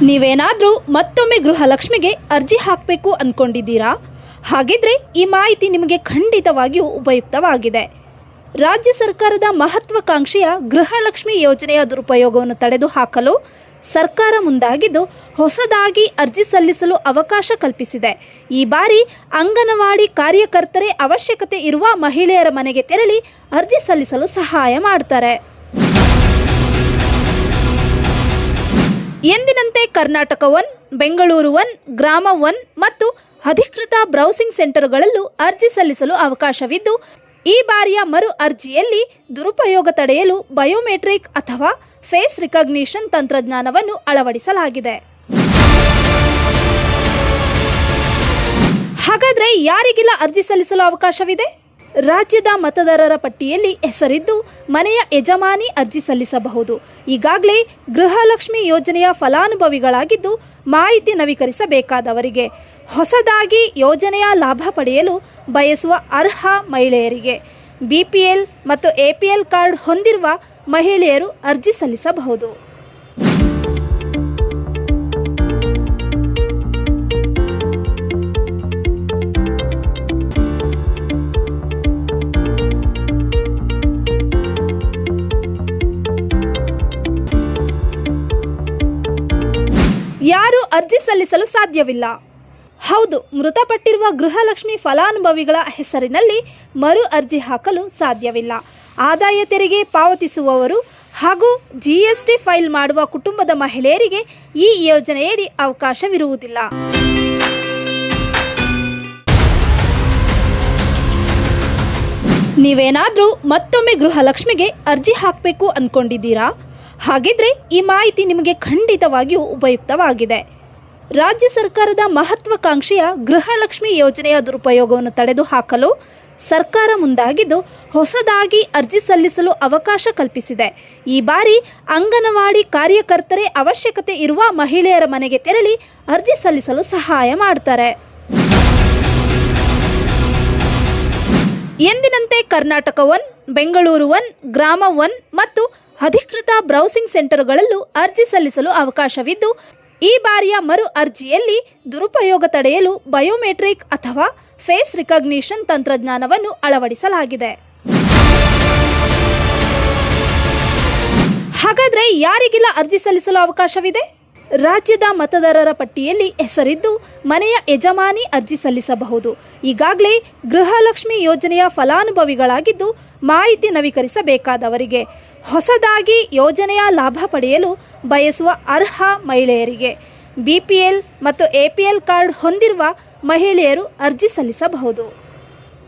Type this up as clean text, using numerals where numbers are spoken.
ನೀವೇನಾದರೂ ಮತ್ತೊಮ್ಮೆ ಗೃಹಲಕ್ಷ್ಮಿಗೆ ಅರ್ಜಿ ಹಾಕಬೇಕು ಅಂದ್ಕೊಂಡಿದ್ದೀರಾ? ಹಾಗಿದ್ರೆ ಈ ಮಾಹಿತಿ ನಿಮಗೆ ಖಂಡಿತವಾಗಿಯೂ ಉಪಯುಕ್ತವಾಗಿದೆ. ರಾಜ್ಯ ಸರ್ಕಾರದ ಮಹತ್ವಾಕಾಂಕ್ಷೆಯ ಗೃಹಲಕ್ಷ್ಮಿ ಯೋಜನೆಯ ದುರುಪಯೋಗವನ್ನು ತಡೆದುಹಾಕಲು ಸರ್ಕಾರ ಮುಂದಾಗಿದ್ದು ಹೊಸದಾಗಿ ಅರ್ಜಿ ಸಲ್ಲಿಸಲು ಅವಕಾಶ ಕಲ್ಪಿಸಿದೆ. ಈ ಬಾರಿ ಅಂಗನವಾಡಿ ಕಾರ್ಯಕರ್ತರೇ ಅವಶ್ಯಕತೆ ಇರುವ ಮಹಿಳೆಯರ ಮನೆಗೆ ತೆರಳಿ ಅರ್ಜಿ ಸಲ್ಲಿಸಲು ಸಹಾಯ ಮಾಡ್ತಾರೆ. ಎಂದಿನಂತೆ ಕರ್ನಾಟಕ 1, ಬೆಂಗಳೂರು 1, ಗ್ರಾಮ 1 ಮತ್ತು ಅಧಿಕೃತ ಬ್ರೌಸಿಂಗ್ ಸೆಂಟರ್ಗಳಲ್ಲೂ ಅರ್ಜಿ ಸಲ್ಲಿಸಲು ಅವಕಾಶವಿದ್ದು, ಈ ಬಾರಿಯ ಮರು ಅರ್ಜಿಯಲ್ಲಿ ದುರುಪಯೋಗ ತಡೆಯಲು ಬಯೋಮೆಟ್ರಿಕ್ ಅಥವಾ ಫೇಸ್ ರಿಕಗ್ನಿಷನ್ ತಂತ್ರಜ್ಞಾನವನ್ನು ಅಳವಡಿಸಲಾಗಿದೆ. ಹಾಗಾದರೆ ಯಾರಿಗೆಲ್ಲ ಅರ್ಜಿ ಸಲ್ಲಿಸಲು ಅವಕಾಶವಿದೆ? ರಾಜ್ಯದ ಮತದಾರರ ಪಟ್ಟಿಯಲ್ಲಿ ಹೆಸರಿದ್ದು ಮನೆಯ ಯಜಮಾನಿ ಅರ್ಜಿ ಸಲ್ಲಿಸಬಹುದು. ಈಗಾಗಲೇ ಗೃಹಲಕ್ಷ್ಮಿ ಯೋಜನೆಯ ಫಲಾನುಭವಿಗಳಾಗಿದ್ದು ಮಾಹಿತಿ ನವೀಕರಿಸಬೇಕಾದವರಿಗೆ, ಹೊಸದಾಗಿ ಯೋಜನೆಯ ಲಾಭ ಪಡೆಯಲು ಬಯಸುವ ಅರ್ಹ ಮಹಿಳೆಯರಿಗೆ, BPL ಮತ್ತು APL ಕಾರ್ಡ್ ಹೊಂದಿರುವ ಮಹಿಳೆಯರು ಅರ್ಜಿ ಸಲ್ಲಿಸಬಹುದು. ಯಾರು ಅರ್ಜಿ ಸಲ್ಲಿಸಲು ಸಾಧ್ಯವಿಲ್ಲ? ಹೌದು, ಮೃತಪಟ್ಟಿರುವ ಗೃಹಲಕ್ಷ್ಮಿ ಫಲಾನುಭವಿಗಳ ಹೆಸರಿನಲ್ಲಿ ಮರು ಅರ್ಜಿ ಹಾಕಲು ಸಾಧ್ಯವಿಲ್ಲ. ಆದಾಯ ತೆರಿಗೆ ಪಾವತಿಸುವವರು ಹಾಗೂ GST ಫೈಲ್ ಮಾಡುವ ಕುಟುಂಬದ ಮಹಿಳೆಯರಿಗೆ ಈ ಯೋಜನೆಯಡಿ ಅವಕಾಶವಿರುವುದಿಲ್ಲ. ನೀವೇನಾದರೂ ಮತ್ತೊಮ್ಮೆ ಗೃಹಲಕ್ಷ್ಮಿಗೆ ಅರ್ಜಿ ಹಾಕಬೇಕು ಅಂದ್ಕೊಂಡಿದ್ದೀರಾ? ಹಾಗಿದ್ರೆ ಈ ಮಾಹಿತಿ ನಿಮಗೆ ಖಂಡಿತವಾಗಿಯೂ ಉಪಯುಕ್ತವಾಗಿದೆ. ರಾಜ್ಯ ಸರ್ಕಾರದ ಮಹತ್ವಾಕಾಂಕ್ಷೆಯ ಗೃಹಲಕ್ಷ್ಮಿ ಯೋಜನೆಯ ದುರುಪಯೋಗವನ್ನು ತಡೆದುಹಾಕಲು ಸರ್ಕಾರ ಮುಂದಾಗಿದ್ದು ಹೊಸದಾಗಿ ಅರ್ಜಿ ಸಲ್ಲಿಸಲು ಅವಕಾಶ ಕಲ್ಪಿಸಿದೆ. ಈ ಬಾರಿ ಅಂಗನವಾಡಿ ಕಾರ್ಯಕರ್ತರೇ ಅವಶ್ಯಕತೆ ಇರುವ ಮಹಿಳೆಯರ ಮನೆಗೆ ತೆರಳಿ ಅರ್ಜಿ ಸಲ್ಲಿಸಲು ಸಹಾಯ ಮಾಡ್ತಾರೆ. ಎಂದಿನಂತೆ ಕರ್ನಾಟಕ 1, ಬೆಂಗಳೂರು 1, ಗ್ರಾಮ 1 ಮತ್ತು ಅಧಿಕೃತ ಬ್ರೌಸಿಂಗ್ ಸೆಂಟರ್ಗಳಲ್ಲೂ ಅರ್ಜಿ ಸಲ್ಲಿಸಲು ಅವಕಾಶವಿದ್ದು, ಈ ಬಾರಿಯ ಮರು ಅರ್ಜಿಯಲ್ಲಿ ದುರುಪಯೋಗ ತಡೆಯಲು ಬಯೋಮೆಟ್ರಿಕ್ ಅಥವಾ ಫೇಸ್ ರಿಕಗ್ನಿಷನ್ ತಂತ್ರಜ್ಞಾನವನ್ನು ಅಳವಡಿಸಲಾಗಿದೆ. ಹಾಗಾದರೆ ಯಾರಿಗೆಲ್ಲ ಅರ್ಜಿ ಸಲ್ಲಿಸಲು ಅವಕಾಶವಿದೆ? ರಾಜ್ಯದ ಮತದಾರರ ಪಟ್ಟಿಯಲ್ಲಿ ಹೆಸರಿದ್ದು ಮನೆಯ ಯಜಮಾನಿ ಅರ್ಜಿ ಸಲ್ಲಿಸಬಹುದು. ಈಗಾಗಲೇ ಗೃಹಲಕ್ಷ್ಮಿ ಯೋಜನೆಯ ಫಲಾನುಭವಿಗಳಾಗಿದ್ದು ಮಾಹಿತಿ ನವೀಕರಿಸಬೇಕಾದವರಿಗೆ, ಹೊಸದಾಗಿ ಯೋಜನೆಯ ಲಾಭ ಪಡೆಯಲು ಬಯಸುವ ಅರ್ಹ ಮಹಿಳೆಯರಿಗೆ, BPL ಮತ್ತು APL ಕಾರ್ಡ್ ಹೊಂದಿರುವ ಮಹಿಳೆಯರು ಅರ್ಜಿ ಸಲ್ಲಿಸಬಹುದು.